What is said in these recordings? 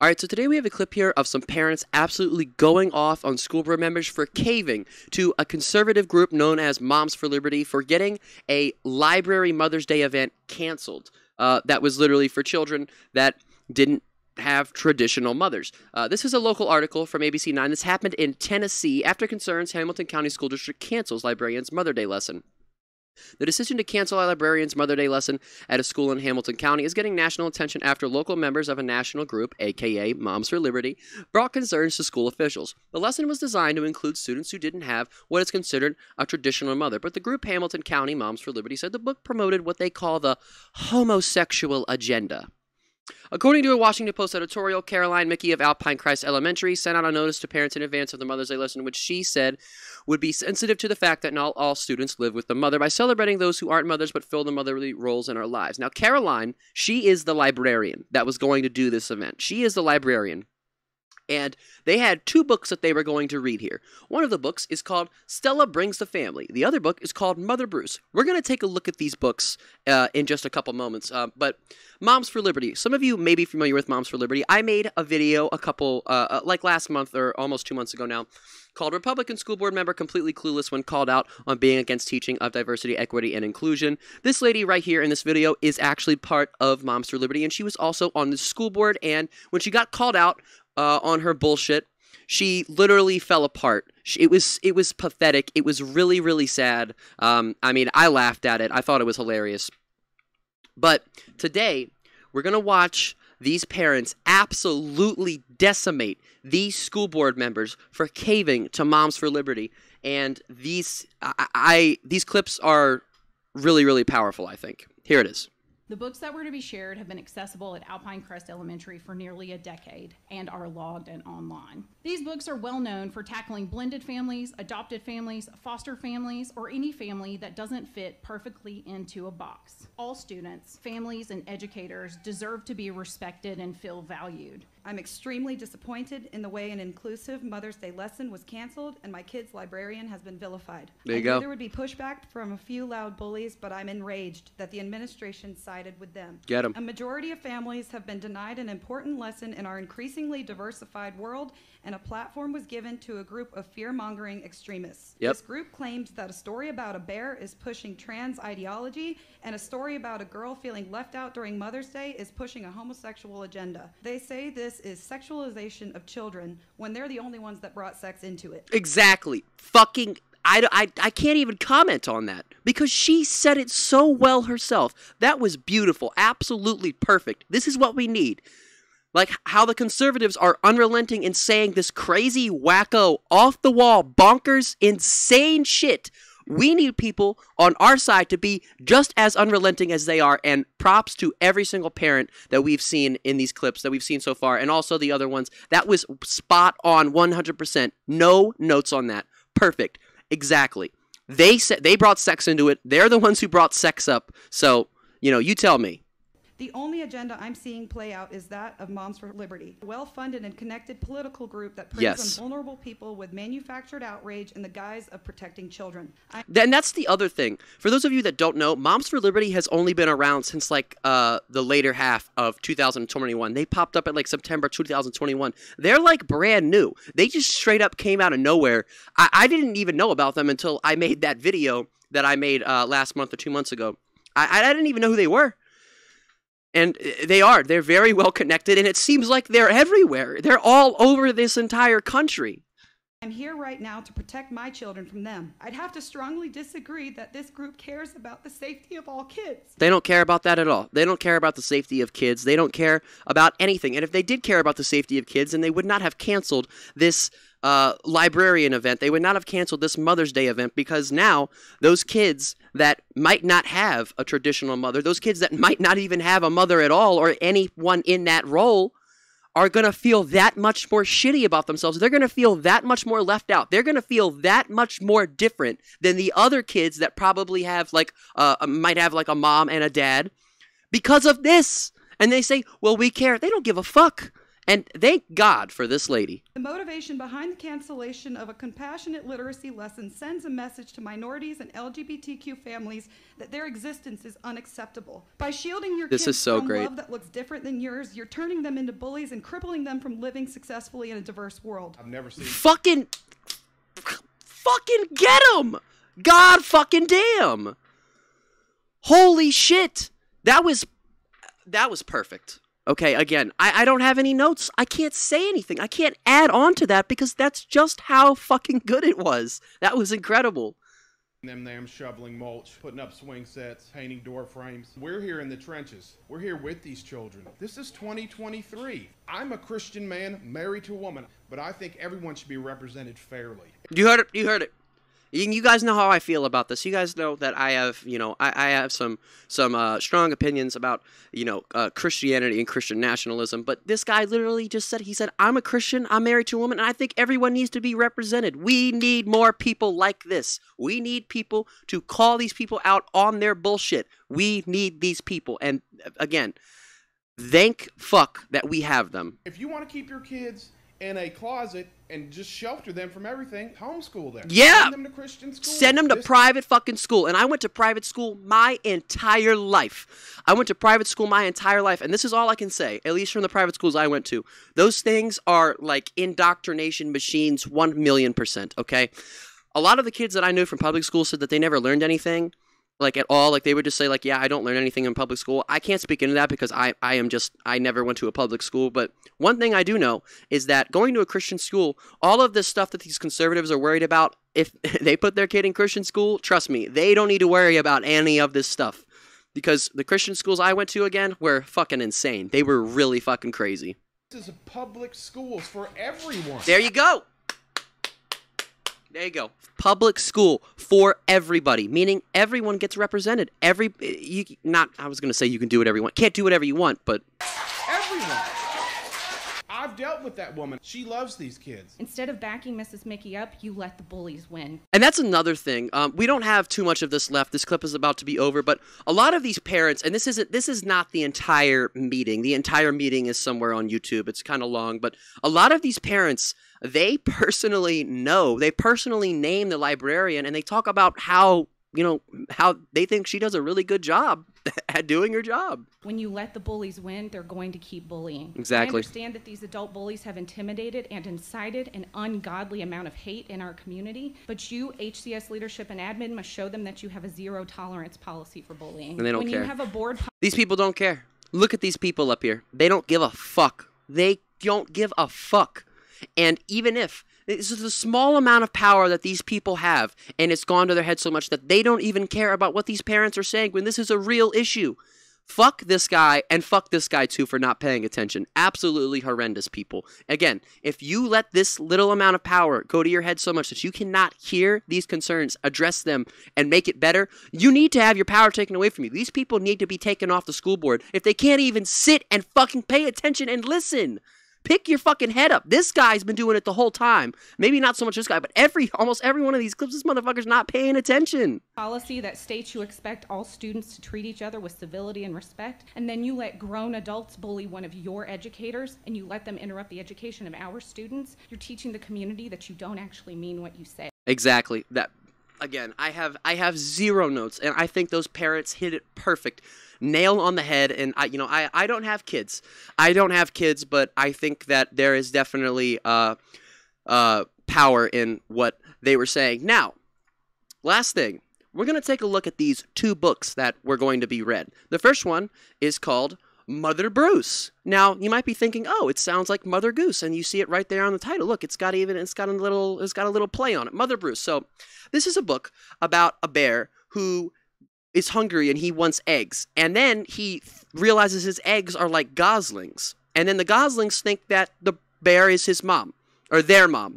All right, so today we have a clip here of some parents absolutely going off on school board members for caving to a conservative group known as Moms for Liberty for getting a library Mother's Day event canceled. That was literally for children that didn't have traditional mothers. This is a local article from ABC 9. This happened in Tennessee after concerns Hamilton County School District cancels librarian's Mother Day lesson. The decision to cancel a librarian's Mother Day lesson at a school in Hamilton County is getting national attention after local members of a national group, aka Moms for Liberty, brought concerns to school officials. The lesson was designed to include students who didn't have what is considered a traditional mother, but the group Hamilton County Moms for Liberty said the book promoted what they call the homosexual agenda. According to a Washington Post editorial, Caroline Mickey of Alpine Crest Elementary sent out a notice to parents in advance of the Mother's Day lesson, which she said would be sensitive to the fact that not all students live with the mother by celebrating those who aren't mothers but fill the motherly roles in our lives. Now, Caroline, she is the librarian that was going to do this event. She is the librarian. And they had two books that they were going to read here. One of the books is called Stella Brings the Family. The other book is called Mother Bruce. We're going to take a look at these books in just a couple moments. But Moms for Liberty. Some of you may be familiar with Moms for Liberty. I made a video a couple, like last month or almost 2 months ago now, called Republican School Board Member Completely Clueless When Called Out on Being Against Teaching of Diversity, Equity, and Inclusion. This lady right here in this video is actually part of Moms for Liberty, and she was also on the school board, and when she got called out on her bullshit, she literally fell apart. It was pathetic. It was really, really sad. I mean, I laughed at it. I thought it was hilarious. But today, we're going to watch these parents absolutely decimate these school board members for caving to Moms for Liberty. And these clips are really, really powerful, I think. Here it is. The books that were to be shared have been accessible at Alpine Crest Elementary for nearly a decade and are logged and online. These books are well known for tackling blended families, adopted families, foster families, or any family that doesn't fit perfectly into a box. All students, families, and educators deserve to be respected and feel valued. I'm extremely disappointed in the way an inclusive Mother's Day lesson was canceled and my kid's librarian has been vilified. There you go. There would be pushback from a few loud bullies, but I'm enraged that the administration sided with them. Get 'em. A majority of families have been denied an important lesson in our increasingly diversified world, and a platform was given to a group of fear-mongering extremists. Yep. This group claims that a story about a bear is pushing trans ideology, and a story about a girl feeling left out during Mother's Day is pushing a homosexual agenda. They say this is sexualization of children when they're the only ones that brought sex into it. Exactly. Fucking, I can't even comment on that because she said it so well herself. That was beautiful. Absolutely perfect. This is what we need. Like how the conservatives are unrelenting in saying this crazy, wacko, off-the-wall, bonkers, insane shit. We need people on our side to be just as unrelenting as they are, and props to every single parent that we've seen in these clips that we've seen so far, and also the other ones. That was spot on 100%. No notes on that. Perfect. Exactly. They brought sex into it. They're the ones who brought sex up. So, you tell me. The only agenda I'm seeing play out is that of Moms for Liberty, a well-funded and connected political group that preys on vulnerable people with manufactured outrage in the guise of protecting children. And that's the other thing. For those of you that don't know, Moms for Liberty has only been around since the later half of 2021. They popped up at September 2021. They're brand new. They just straight up came out of nowhere. I didn't even know about them until I made that video that I made last month or 2 months ago. I didn't even know who they were. And they're very well connected, and it seems like they're everywhere. They're all over this entire country. I'm here right now to protect my children from them. I'd have to strongly disagree that this group cares about the safety of all kids. They don't care about that at all. They don't care about the safety of kids. They don't care about anything. And if they did care about the safety of kids, then they would not have canceled this librarian event. They would not have canceled this Mother's Day event, because now those kids that might not have a traditional mother, those kids that might not even have a mother at all or anyone in that role, are going to feel that much more shitty about themselves. They're going to feel that much more left out. They're going to feel that much more different than the other kids that probably have might have a mom and a dad because of this. And they say, well, we care. They don't give a fuck. And thank God for this lady. The motivation behind the cancellation of a compassionate literacy lesson sends a message to minorities and LGBTQ families that their existence is unacceptable. By shielding your kids from love that looks different than yours, you're turning them into bullies and crippling them from living successfully in a diverse world. I've never seen... Fucking get him! God fucking damn! Holy shit! That was perfect. Okay, again, I don't have any notes. I can't say anything. I can't add on to that because that's just how fucking good it was. That was incredible. Them shoveling mulch, putting up swing sets, painting door frames. We're here in the trenches. We're here with these children. This is 2023. I'm a Christian man married to a woman, but I think everyone should be represented fairly. You heard it. You heard it. You guys know how I feel about this. You guys know that I have, I have some strong opinions about, Christianity and Christian nationalism. But this guy literally just said, I'm a Christian, I'm married to a woman, and I think everyone needs to be represented. We need more people like this. We need people to call these people out on their bullshit. We need these people. And again, thank fuck that we have them. If you want to keep your kids in a closet and just shelter them from everything, homeschool them. Yeah. Send them to Christian school. Send them to private fucking school. And I went to private school my entire life. And this is all I can say, at least from the private schools I went to. Those things are like indoctrination machines 1,000,000%, okay? A lot of the kids that I knew from public school said that they never learned anything. Like at all, like they would just say like, yeah, I don't learn anything in public school. I can't speak into that because I never went to a public school. But one thing I do know is that going to a Christian school, all of this stuff that these conservatives are worried about, if they put their kid in Christian school, trust me, they don't need to worry about any of this stuff. Because the Christian schools I went to, again, were fucking insane. They were really fucking crazy. This is a public schools for everyone. There you go. There you go. Public school for everybody, meaning everyone gets represented. I was going to say you can do whatever you want. Can't do whatever you want, but... Everyone. I've dealt with that woman. She loves these kids. Instead of backing Mrs. Mickey up, you let the bullies win. And that's another thing. We don't have too much of this left. This clip is about to be over, but a lot of these parents, and this is not the entire meeting. The entire meeting is somewhere on YouTube. It's kind of long, but a lot of these parents... They personally name the librarian, and they talk about how they think she does a really good job at doing her job. When you let the bullies win, they're going to keep bullying. Exactly. I understand that these adult bullies have intimidated and incited an ungodly amount of hate in our community, but you, HCS leadership and admin, must show them that you have a zero tolerance policy for bullying. And they don't care. When you have a board... These people don't care. Look at these people up here. They don't give a fuck. They don't give a fuck. And even if this is a small amount of power that these people have, and it's gone to their head so much that they don't even care about what these parents are saying when this is a real issue. Fuck this guy, and fuck this guy too for not paying attention. Absolutely horrendous people. Again, if you let this little amount of power go to your head so much that you cannot hear these concerns, address them, and make it better, you need to have your power taken away from you. These people need to be taken off the school board if they can't even sit and fucking pay attention and listen. Pick your fucking head up. This guy's been doing it the whole time. Maybe not so much this guy, but almost every one of these clips, this motherfucker's not paying attention. Policy that states you expect all students to treat each other with civility and respect, and then you let grown adults bully one of your educators, and you let them interrupt the education of our students. You're teaching the community that you don't actually mean what you say. Exactly. That, again, I have zero notes, and I think those parents hit it perfect. Nail on the head, and I don't have kids. But I think that there is definitely power in what they were saying. Now, last thing, we're going to take a look at these two books that were going to be read. The first one is called Mother Bruce. Now, you might be thinking, oh, it sounds like Mother Goose, and you see it right there on the title. Look, it's got a little play on it. Mother Bruce. So, this is a book about a bear who is hungry and he wants eggs. And then he realizes his eggs are like goslings. And then the goslings think that the bear is his mom. Or their mom.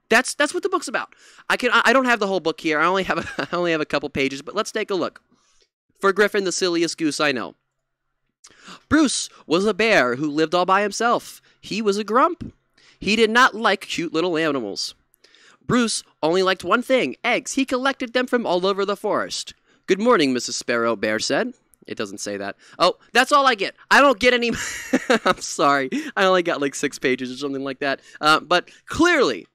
That's what the book's about. I don't have the whole book here. I only have a couple pages, but let's take a look. For Griffin, the silliest goose I know. Bruce was a bear who lived all by himself. He was a grump. He did not like cute little animals. Bruce only liked one thing, eggs. He collected them from all over the forest. Good morning, Mrs. Sparrow, Bear said. it doesn't say that. Oh, that's all I get. I don't get any. I'm sorry. I only got like 6 pages or something like that. But clearly,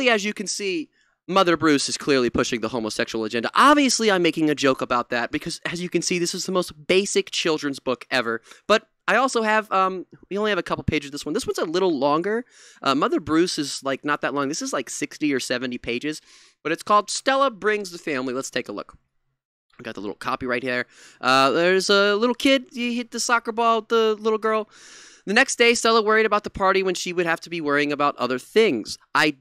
as you can see, Mother Bruce is clearly pushing the homosexual agenda. Obviously, I'm making a joke about that because, as you can see, this is the most basic children's book ever. But I also have, we only have a couple pages of this one. This one's a little longer. Mother Bruce is like not that long. This is like 60 or 70 pages, but it's called Stella Brings the Family. Let's take a look. I got the little copy right here. There's a little kid. He hit the soccer ball with the little girl. The next day, Stella worried about the party when she would have to be worrying about other things. I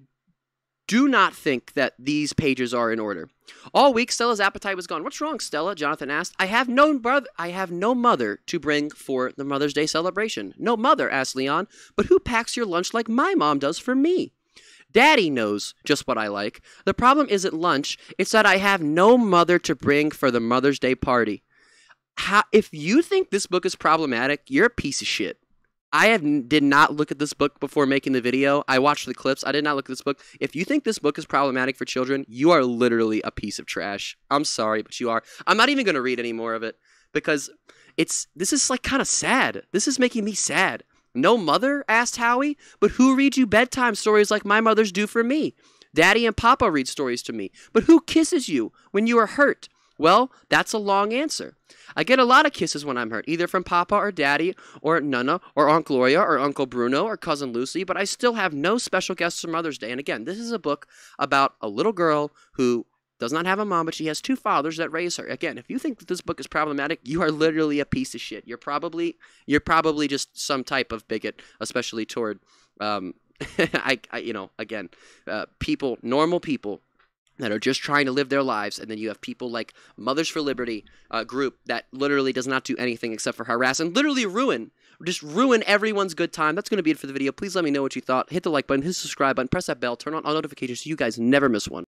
do not think that these pages are in order. All week, Stella's appetite was gone. What's wrong, Stella? Jonathan asked. I have no mother to bring for the Mother's Day celebration. No mother, asked Leon. But who packs your lunch like my mom does for me? Daddy knows just what I like. The problem isn't lunch. It's that I have no mother to bring for the Mother's Day party. If you think this book is problematic, you're a piece of shit. I did not look at this book before making the video. I watched the clips. I did not look at this book. If you think this book is problematic for children, you are literally a piece of trash. I'm sorry, but you are. I'm not even going to read any more of it because this is like kind of sad. This is making me sad. No mother? Asked Howie. But who reads you bedtime stories like my mothers do for me? Daddy and Papa read stories to me. But who kisses you when you are hurt? Well, that's a long answer. I get a lot of kisses when I'm hurt, either from Papa or Daddy or Nana or Aunt Gloria or Uncle Bruno or Cousin Lucy, but I still have no special guests for Mother's Day. And again, this is a book about a little girl who does not have a mom, but she has 2 fathers that raise her. Again, if you think that this book is problematic, you are literally a piece of shit. You're probably just some type of bigot, especially toward, people, normal people that are just trying to live their lives, and then you have people like Mothers for Liberty group that literally does not do anything except for harass and literally ruin everyone's good time. That's going to be it for the video. Please let me know what you thought. Hit the like button, hit the subscribe button, press that bell, turn on all notifications so you guys never miss one.